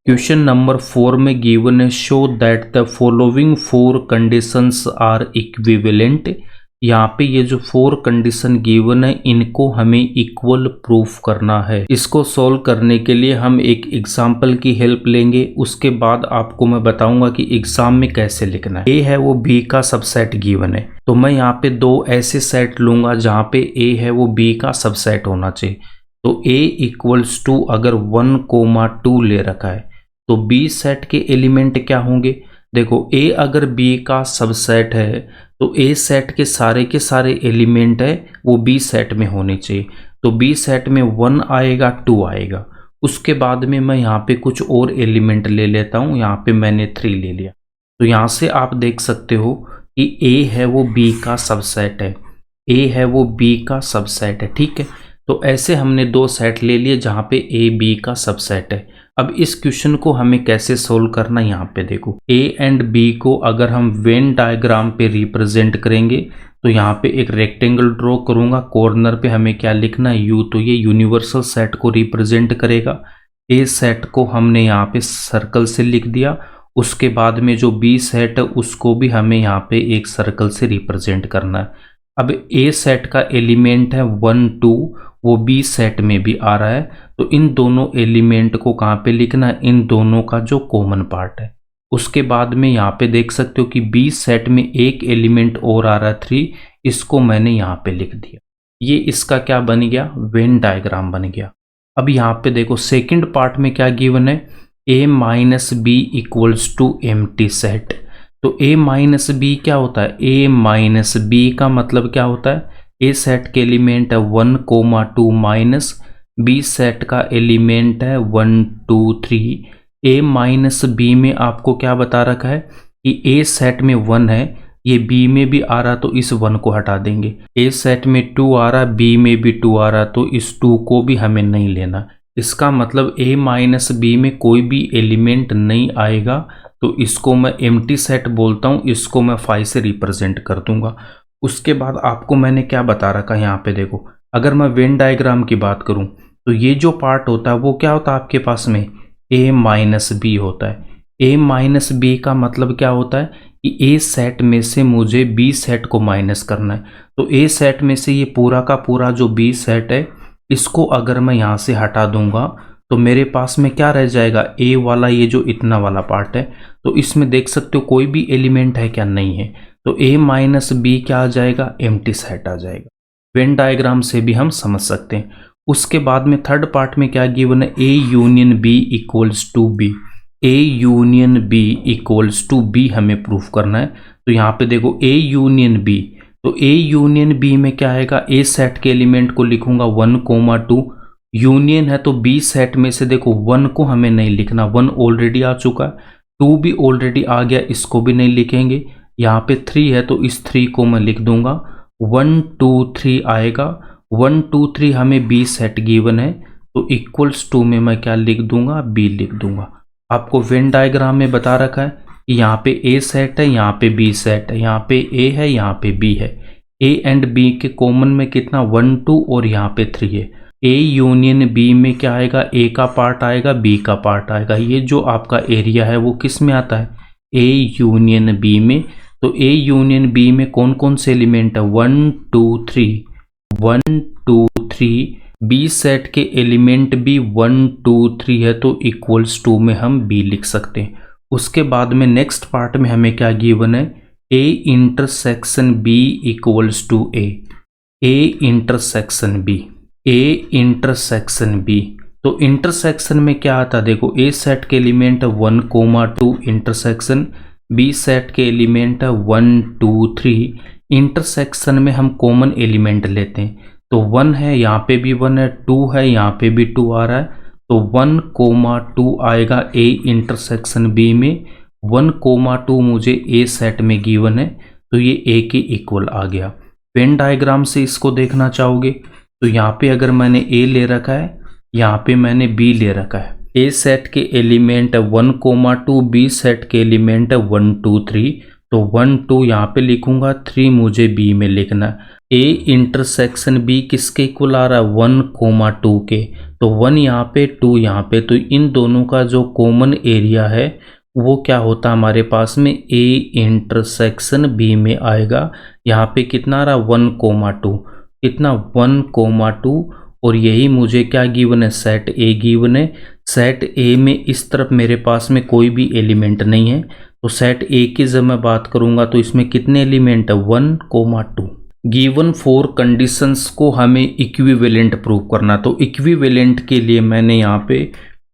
Question number 4 में given है show that the following 4 conditions are equivalent. यहाँ पे ये जो 4 कंडीशन गिवन है इनको हमें इक्वल प्रूफ करना है। इसको सॉल्व करने के लिए हम एक एग्जाम्पल की हेल्प लेंगे, उसके बाद आपको मैं बताऊंगा कि एग्जाम में कैसे लिखना है। ए है वो बी का सबसेट गिवन है, तो मैं यहाँ पे दो ऐसे सेट लूंगा जहाँ पे ए है वो बी का सबसेट होना चाहिए। तो a इक्वल्स टू अगर 1,2 ले रखा है तो बी सेट के एलिमेंट क्या होंगे। देखो a अगर b का सबसेट है तो a सेट के सारे एलिमेंट है वो b सेट में होने चाहिए। तो b सेट में 1 आएगा 2 आएगा। उसके बाद में मैं यहाँ पे कुछ और एलिमेंट ले लेता हूँ, यहाँ पे मैंने 3 ले लिया। तो यहाँ से आप देख सकते हो कि a है वो b का सबसेट है, a है वो b का सबसेट है। ठीक है, तो ऐसे हमने दो सेट ले लिए जहाँ पे ए बी का सबसेट है। अब इस क्वेश्चन को हमें कैसे सोल्व करना है, यहाँ पे देखो ए एंड बी को अगर हम वेन डायग्राम पे रिप्रेजेंट करेंगे तो यहाँ पे एक रेक्टेंगल ड्रॉ करूंगा। कॉर्नर पे हमें क्या लिखना है, यू, तो ये यूनिवर्सल सेट को रिप्रेजेंट करेगा। ए सेट को हमने यहाँ पे सर्कल से लिख दिया। उसके बाद में जो बी सेट है उसको भी हमें यहाँ पे एक सर्कल से रिप्रेजेंट करना है। अब ए सेट का एलिमेंट है 1 2, वो बी सेट में भी आ रहा है, तो इन दोनों एलिमेंट को कहाँ पे लिखना है, इन दोनों का जो कॉमन पार्ट है। उसके बाद में यहाँ पे देख सकते हो कि बी सेट में एक एलिमेंट और आ रहा है 3, इसको मैंने यहाँ पे लिख दिया। ये इसका क्या बन गया, वेन डायग्राम बन गया। अब यहाँ पे देखो सेकंड पार्ट में क्या गिवन है, a minus B equals to empty set. तो a माइनस बी क्या होता है, a माइनस बी का मतलब क्या होता है, ए सेट के एलिमेंट है 1,2 माइनस बी सेट का एलिमेंट है 1 2 3। ए माइनस बी में आपको क्या बता रखा है कि ए सेट में 1 है, ये बी में भी आ रहा तो इस 1 को हटा देंगे। ए सेट में 2 आ रहा, बी में भी 2 आ रहा, तो इस 2 को भी हमें नहीं लेना। इसका मतलब ए माइनस बी में कोई भी एलिमेंट नहीं आएगा, तो इसको मैं एम्प्टी सेट बोलता हूँ, इसको मैं 5 से रिप्रेजेंट कर दूंगा। उसके बाद आपको मैंने क्या बता रखा है, यहाँ पे देखो अगर मैं वेन डायग्राम की बात करूं तो ये जो पार्ट होता है वो क्या होता है आपके पास में, a माइनस बी होता है। a माइनस बी का मतलब क्या होता है कि a सेट में से मुझे b सेट को माइनस करना है। तो a सेट में से ये पूरा का पूरा जो b सेट है इसको अगर मैं यहाँ से हटा दूंगा तो मेरे पास में क्या रह जाएगा, a वाला ये जो इतना वाला पार्ट है, तो इसमें देख सकते हो कोई भी एलिमेंट है क्या, नहीं है। तो a माइनस बी क्या आ जाएगा, एम्प्टी सेट आ जाएगा। वेन डायग्राम से भी हम समझ सकते हैं। उसके बाद में थर्ड पार्ट में क्या गिवन है, a union b equals to b। a union b equals to b हमें प्रूफ करना है। तो यहाँ पे देखो a यूनियन b, तो a यूनियन b में क्या आएगा, a सेट के एलिमेंट को लिखूंगा 1,2, यूनियन है तो b सेट में से देखो 1 को हमें नहीं लिखना, 1 ऑलरेडी आ चुका है, 2 भी ऑलरेडी आ गया, इसको भी नहीं लिखेंगे। यहाँ पे 3 है तो इस 3 को मैं लिख दूंगा, 1 2 3 आएगा। 1 2 3 हमें बी सेट गिवन है, तो इक्वल्स टू में मैं क्या लिख दूंगा, बी लिख दूंगा। आपको वेन डायग्राम में बता रखा है कि यहाँ पे ए सेट है, यहाँ पे बी सेट है, यहाँ पे ए है, यहाँ पे बी है। ए एंड बी के कॉमन में कितना 1 2 और यहाँ पे 3 है। ए यूनियन बी में क्या आएगा, ए का पार्ट आएगा, बी का पार्ट आएगा। ये जो आपका एरिया है वो किस में आता है, ए यूनियन बी में। तो ए यूनियन बी में कौन कौन से एलिमेंट है, 1 2 3, 1 2 3। बी सेट के एलिमेंट भी 1 2 3 है, तो इक्वल्स टू में हम बी लिख सकते हैं। उसके बाद में नेक्स्ट पार्ट में हमें क्या गिवन है, A intersection B equals to A. A intersection B, A intersection B. तो इंटरसेक्शन में क्या आता है, देखो ए सेट के एलिमेंट है 1,2 इंटरसेक्शन बी सेट के एलिमेंट है 1 2 3। इंटरसेक्शन में हम कॉमन एलिमेंट लेते हैं, तो 1 है, यहाँ पे भी 1 है, 2 है, यहाँ पे भी 2 आ रहा है, तो 1,2 आएगा ए इंटरसेक्शन बी में। 1,2 मुझे ए सेट में गिवन है, तो ये ए के इक्वल आ गया। वेन डायग्राम से इसको देखना चाहोगे तो यहाँ पे अगर मैंने ए ले रखा है, यहाँ पे मैंने बी ले रखा है। ए सेट के एलिमेंट है 1,2, बी सेट के एलिमेंट है 1 2 3, तो 1 2 यहाँ पे लिखूंगा, 3 मुझे बी में लिखना है। ए इंटरसेक्शन बी किसके इक्वल आ रहा है, 1,2 के, तो 1 यहाँ पे 2 यहाँ पे, तो इन दोनों का जो कॉमन एरिया है वो क्या होता है हमारे पास में, ए इंटरसेक्शन बी में आएगा। यहाँ पे कितना आ रहा, 1,2, कितना 1,2, और यही मुझे क्या गिवन है, सेट ए गिवन है। सेट ए में इस तरफ मेरे पास में कोई भी एलिमेंट नहीं है, तो सेट ए की जब मैं बात करूंगा तो इसमें कितने एलिमेंट है, 1,2। गिवन 4 कंडीशंस को हमें इक्विवेलेंट प्रूव करना, तो इक्विवेलेंट के लिए मैंने यहाँ पे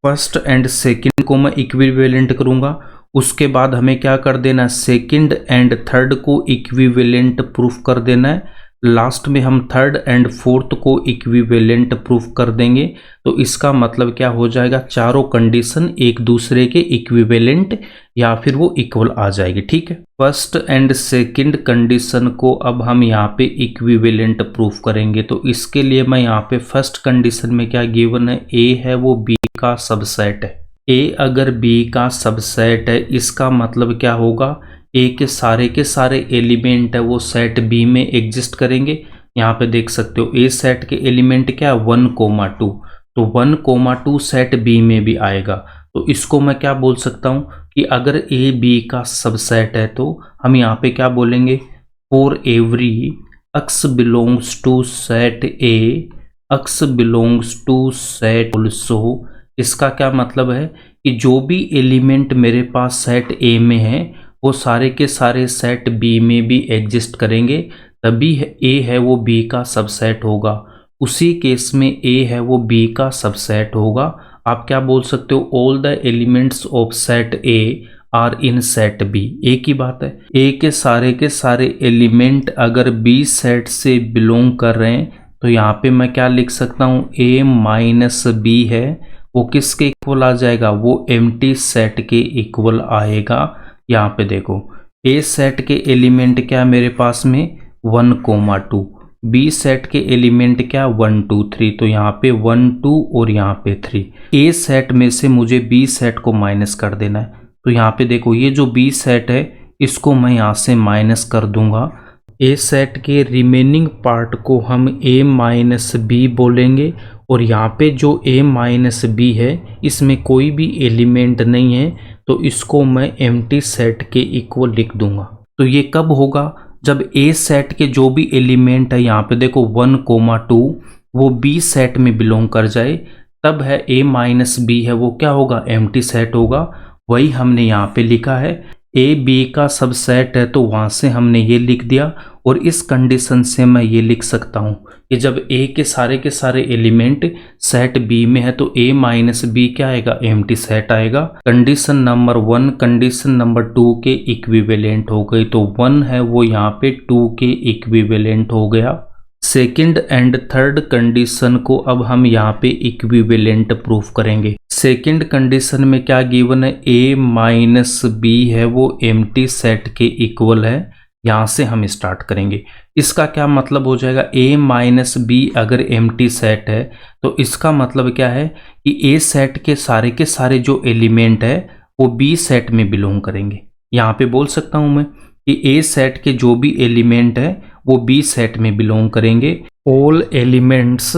फर्स्ट एंड सेकंड को मैं इक्विवेलेंट करूंगा। उसके बाद हमें क्या कर देना है, सेकंड एंड थर्ड को इक्विवेलेंट प्रूफ कर देना है। लास्ट में हम थर्ड एंड फोर्थ को इक्विवेलेंट प्रूफ कर देंगे। तो इसका मतलब क्या हो जाएगा, चारों कंडीशन एक दूसरे के इक्विवेलेंट या फिर वो इक्वल आ जाएगी। ठीक है, फर्स्ट एंड सेकंड कंडीशन को अब हम यहाँ पे इक्विवेलेंट प्रूफ करेंगे। तो इसके लिए मैं यहाँ पे फर्स्ट कंडीशन में क्या गिवन है, ए है वो बी का सबसेट है। ए अगर बी का सबसेट है, इसका मतलब क्या होगा, ए के सारे एलिमेंट है वो सेट बी में एग्जिस्ट करेंगे। यहाँ पे देख सकते हो ए सेट के एलिमेंट क्या है, 1,2, तो 1,2 सेट बी में भी आएगा। तो इसको मैं क्या बोल सकता हूँ कि अगर ए बी का सबसेट है तो हम यहाँ पे क्या बोलेंगे, for every x belongs to set A, x belongs to set also. इसका क्या मतलब है कि जो भी एलिमेंट मेरे पास सेट ए में है वो सारे के सारे सेट बी में भी एग्जिस्ट करेंगे, तभी ए है वो बी का सबसेट होगा। उसी केस में ए है वो बी का सबसेट होगा। आप क्या बोल सकते हो, all the elements of set A are in set B. A की बात है, ए के सारे एलिमेंट अगर बी सेट से बिलोंग कर रहे हैं तो यहाँ पे मैं क्या लिख सकता हूँ, ए माइनस बी है वो किसके इक्वल आ जाएगा, वो एम्प्टी सेट के इक्वल आएगा। यहाँ पे देखो ए सेट के एलिमेंट क्या मेरे पास में 1,2, बी सेट के एलिमेंट क्या 1 2 3, तो यहाँ पे 1 2 और यहाँ पे 3। ए सेट में से मुझे बी सेट को माइनस कर देना है, तो यहाँ पे देखो ये जो बी सेट है इसको मैं यहाँ से माइनस कर दूंगा। ए सेट के रिमेनिंग पार्ट को हम ए माइनस बी बोलेंगे, और यहाँ पे जो ए माइनस बी है इसमें कोई भी एलिमेंट नहीं है, तो इसको मैं एम्प्टी सेट के इक्वल लिख दूंगा। तो ये कब होगा, जब ए सेट के जो भी एलिमेंट है यहाँ पे देखो 1,2 वो बी सेट में बिलोंग कर जाए, तब है ए माइनस बी है वो क्या होगा, एम्प्टी सेट होगा। वही हमने यहाँ पे लिखा है, ए बी का सबसेट है तो वहाँ से हमने ये लिख दिया। और इस कंडीशन से मैं ये लिख सकता हूँ कि जब ए के सारे एलिमेंट सेट बी में है तो ए माइनस बी क्या आएगा, एम्प्टी सेट आएगा। कंडीशन नंबर 1 कंडीशन नंबर 2 के इक्विवेलेंट हो गई, तो 1 है वो यहाँ पे 2 के इक्विवेलेंट हो गया। सेकंड एंड थर्ड कंडीशन को अब हम यहाँ पे इक्विवेलेंट प्रूफ करेंगे। सेकंड कंडीशन में क्या गिवन है, ए माइनस बी है वो एम्प्टी सेट के इक्वल है। यहाँ से हम स्टार्ट करेंगे। इसका क्या मतलब हो जाएगा, ए माइनस बी अगर एम्प्टी सेट है तो इसका मतलब क्या है कि ए सेट के सारे जो एलिमेंट है वो बी सेट में बिलोंग करेंगे। यहाँ पे बोल सकता हूँ मैं कि ए सेट के जो भी एलिमेंट है वो बी सेट में बिलोंग करेंगे। All elements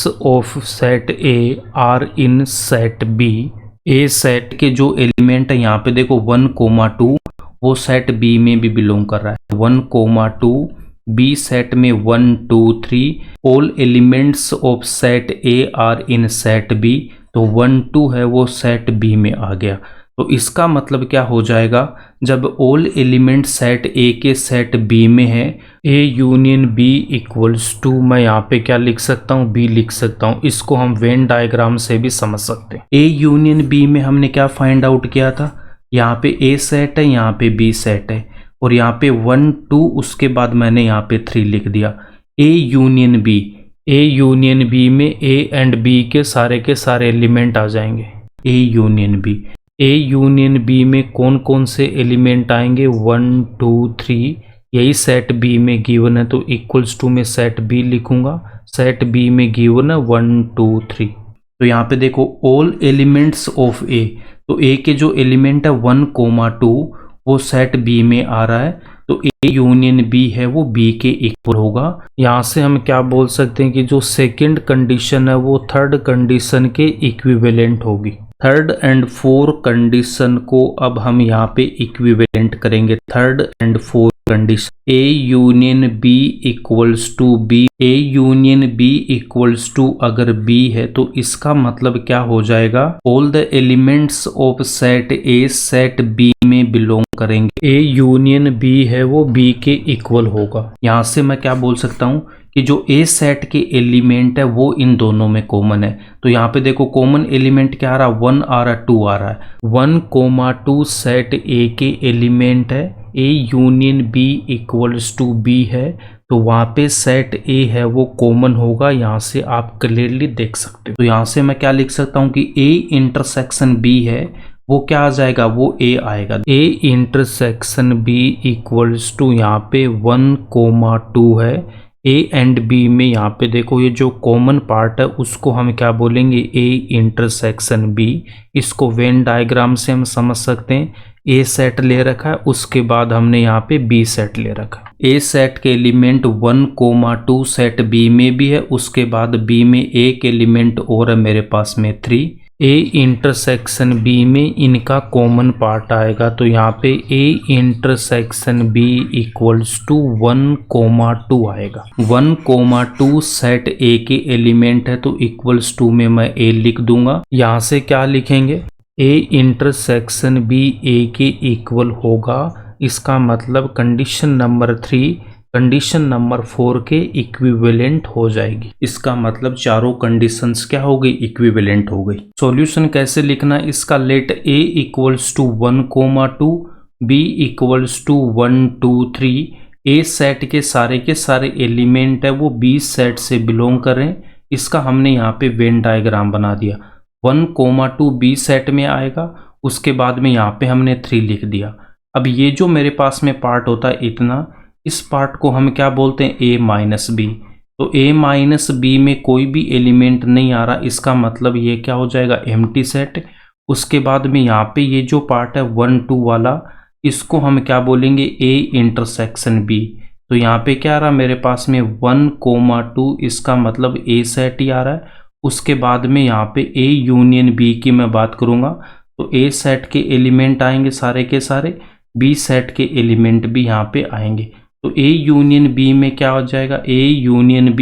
of set A are in set B. A set के जो एलिमेंट है यहाँ पे देखो 1,2 वो सेट बी में भी बिलोंग कर रहा है, 1,2 बी सेट में 1 2 3। All elements of set A are in set B, तो 1 2 है वो सेट बी में आ गया। तो इसका मतलब क्या हो जाएगा, जब ऑल एलिमेंट सेट ए के सेट बी में है, A union B equals to, मैं यहाँ पे क्या लिख सकता हूँ, बी लिख सकता हूँ। इसको हम वेन डायग्राम से भी समझ सकते हैं। ए यूनियन बी में हमने क्या फाइंड आउट किया था, यहाँ पे ए सेट है, यहाँ पे बी सेट है, और यहाँ पे 1 2 उसके बाद मैंने यहाँ पे 3 लिख दिया। ए यूनियन बी में ए एंड बी के सारे एलिमेंट आ जाएंगे। ए यूनियन बी में कौन कौन से एलिमेंट आएंगे, 1 2 3। यही सेट बी में गिवन है तो इक्वल्स टू में सेट बी लिखूंगा। सेट बी में गिवन है 1 2 3। तो यहाँ पे देखो ऑल एलिमेंट्स ऑफ ए, तो ए के जो एलिमेंट है 1,2 वो सेट बी में आ रहा है, तो ए यूनियन बी है वो बी के इक्वल होगा। यहाँ से हम क्या बोल सकते हैं कि जो सेकंड कंडीशन है वो थर्ड कंडीशन के इक्विवेलेंट होगी। थर्ड एंड फोर्थ कंडीशन को अब हम यहाँ पे इक्विवेलेंट करेंगे। Third and fourth condition A union B equals to B, A union B equals to अगर बी है तो इसका मतलब क्या हो जाएगा, all the elements of set A set B में बिलोंग करेंगे। ए यूनियन बी है वो बी के इक्वल होगा। यहाँ से मैं क्या बोल सकता हूँ कि जो ए सेट के एलिमेंट है वो इन दोनों में कॉमन है। तो यहाँ पे देखो कॉमन एलिमेंट क्या आ रहा है, 1 आ रहा है, 2 आ रहा है। 1,2 सेट ए के एलिमेंट है, A union B equals to B है, तो वहाँ पे सेट ए है वो कॉमन होगा। यहाँ से आप क्लियरली देख सकते हो। तो यहाँ से मैं क्या लिख सकता हूँ कि ए इंटरसेक्शन बी है वो क्या आ जाएगा, वो ए आएगा। A intersection B equals to यहाँ पे 1,2 है। ए एंड बी में यहाँ पे देखो ये जो कॉमन पार्ट है उसको हम क्या बोलेंगे, ए इंटरसेक्शन बी। इसको वेन डायग्राम से हम समझ सकते हैं। ए सेट ले रखा है, उसके बाद हमने यहाँ पे बी सेट ले रखा है। ए सेट के एलिमेंट 1,2 सेट बी में भी है, उसके बाद बी में एक एलिमेंट और है मेरे पास में 3। ए इंटरसेक्शन बी में इनका कॉमन पार्ट आएगा, तो यहाँ पे A intersection B equals to 1,2 आएगा। 1,2 सेट ए के एलिमेंट है, तो इक्वल्स टू में मैं ए लिख दूंगा। यहाँ से क्या लिखेंगे, ए इंटरसेक्शन बी ए के इक्वल होगा। इसका मतलब कंडीशन नंबर 3 कंडीशन नंबर 4 के इक्विवेलेंट हो जाएगी। इसका मतलब चारों कंडीशंस क्या हो गई, इक्विवेलेंट हो गई। सॉल्यूशन कैसे लिखना है इसका, let A equals to 1,2 B equals to 1, 2, 3। A set के सारे एलिमेंट है वो बी सेट से बिलोंग कर रहे हैं। इसका हमने यहाँ पे वेन डायग्राम बना दिया। 1,2 बी सेट में आएगा, उसके बाद में यहाँ पे हमने 3 लिख दिया। अब ये जो मेरे पास में पार्ट होता है इतना, इस पार्ट को हम क्या बोलते हैं, ए माइनस बी। तो ए माइनस बी में कोई भी एलिमेंट नहीं आ रहा, इसका मतलब ये क्या हो जाएगा, एम्प्टी सेट। उसके बाद में यहाँ पे ये जो पार्ट है 1, 2 वाला, इसको हम क्या बोलेंगे, ए इंटरसेक्शन बी। तो यहाँ पे क्या आ रहा मेरे पास में 1,2, इसका मतलब ए सेट ही आ रहा है। उसके बाद में यहाँ पे ए यूनियन बी की मैं बात करूँगा, तो ए सेट के एलिमेंट आएंगे सारे के सारे, बी सेट के एलिमेंट भी यहाँ पे आएंगे। तो ए यूनियन बी में क्या हो जाएगा, A union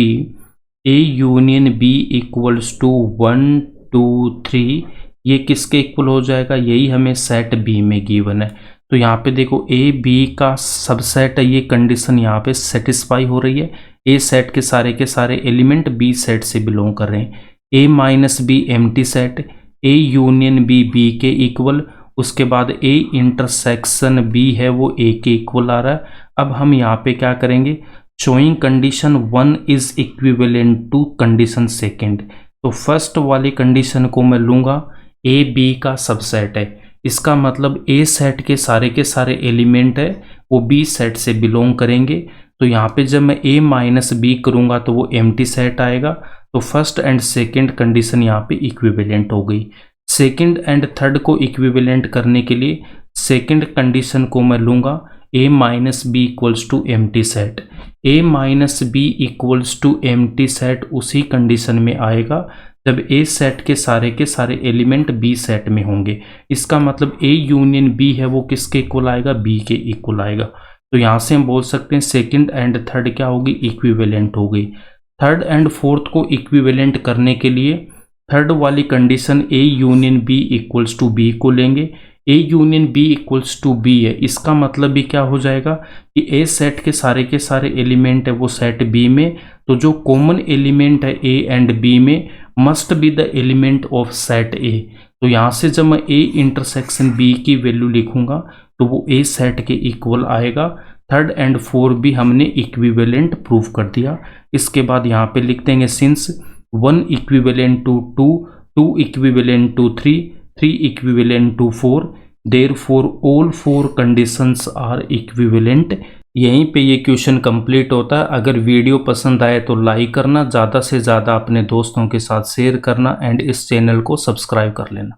B equals to 1, 2, 3। ये किसके इक्वल हो जाएगा, यही हमें सेट बी में गिवन है। तो यहाँ पे देखो ए बी का सबसेट है, ये कंडीशन यहाँ पे सेटिस्फाई हो रही है। ए सेट के सारे एलिमेंट बी सेट से बिलोंग कर रहे हैं। A minus B empty set, A union B B के इक्वल, उसके बाद ए इंटरसेक्शन बी है वो ए के इक्वल आ रहा है। अब हम यहाँ पे क्या करेंगे, showing condition 1 is equivalent to condition second. तो फर्स्ट वाली कंडीशन को मैं लूँगा, ए बी का सबसेट है, इसका मतलब ए सेट के सारे एलिमेंट है वो बी सेट से बिलोंग करेंगे। तो यहाँ पे जब मैं ए माइनस बी करूँगा तो वो एम्प्टी सेट आएगा। तो फर्स्ट एंड सेकेंड कंडीशन यहाँ पे इक्विवेलेंट हो गई। सेकेंड एंड थर्ड को इक्विवेलेंट करने के लिए सेकेंड कंडीशन को मैं लूँगा, A minus B equals to empty set. A minus B equals to empty set उसी कंडीशन में आएगा जब ए सेट के सारे एलिमेंट बी सेट में होंगे। इसका मतलब ए यूनियन बी है वो किसके इक्वल आएगा, बी के इक्वल आएगा। तो यहाँ से हम बोल सकते हैं सेकेंड एंड थर्ड क्या होगी, इक्विवेलेंट हो गई। थर्ड एंड फोर्थ को इक्विवेलेंट करने के लिए थर्ड वाली condition A union B equals to B को लेंगे। A union B equals to B है, इसका मतलब भी क्या हो जाएगा कि ए सेट के सारे एलिमेंट है वो सेट बी में, तो जो कॉमन एलिमेंट है ए एंड बी में must be the element of set ए। तो यहाँ से जब मैं ए इंटरसेक्शन बी की वैल्यू लिखूंगा तो वो ए सेट के इक्वल आएगा। थर्ड एंड फोर भी हमने इक्विवेलेंट प्रूव कर दिया। इसके बाद यहाँ पे लिख देंगे since 1 equivalent to 2, 2 equivalent to 3, 3 equivalent to 4, therefore all 4 conditions are equivalent. यहीं पे ये क्वेश्चन कंप्लीट होता है। अगर वीडियो पसंद आए तो लाइक करना, ज़्यादा से ज़्यादा अपने दोस्तों के साथ शेयर करना एंड इस चैनल को सब्सक्राइब कर लेना।